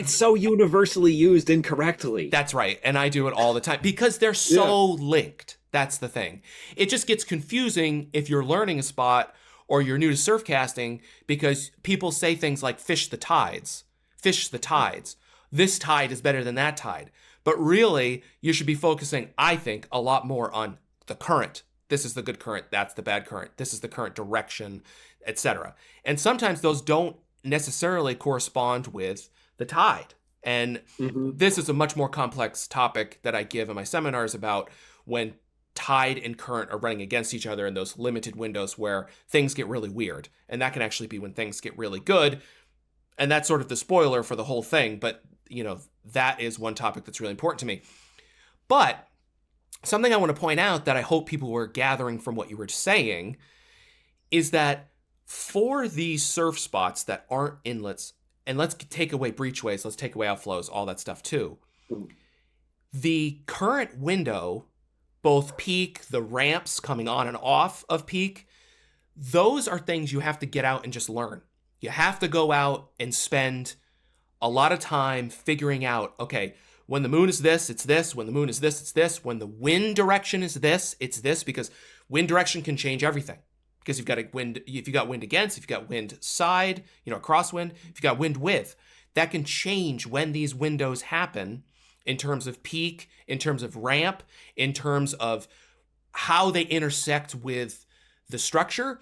It's so universally used incorrectly. That's right. And I do it all the time because they're so linked. That's the thing. It just gets confusing if you're learning a spot or you're new to surf casting because people say things like fish the tides. This tide is better than that tide. But really, you should be focusing, I think, a lot more on the current. This is the good current. That's the bad current. This is the current direction, etc. And sometimes those don't necessarily correspond with the tide. And this is a much more complex topic that I give in my seminars about when tide and current are running against each other in those limited windows where things get really weird. And that can actually be when things get really good. And that's sort of the spoiler for the whole thing. But, that is one topic that's really important to me. But something I want to point out that I hope people were gathering from what you were saying is that for these surf spots that aren't inlets, and let's take away breachways, let's take away outflows, all that stuff too. The current window, both peak, the ramps coming on and off of peak, those are things you have to get out and just learn. You have to go out and spend a lot of time figuring out, okay, when the moon is this, it's this. When the moon is this, it's this. When the wind direction is this, it's this, because wind direction can change everything. Because if you got wind against, if you got wind side, a crosswind, if you got wind with, that can change when these windows happen in terms of peak, in terms of ramp, in terms of how they intersect with the structure.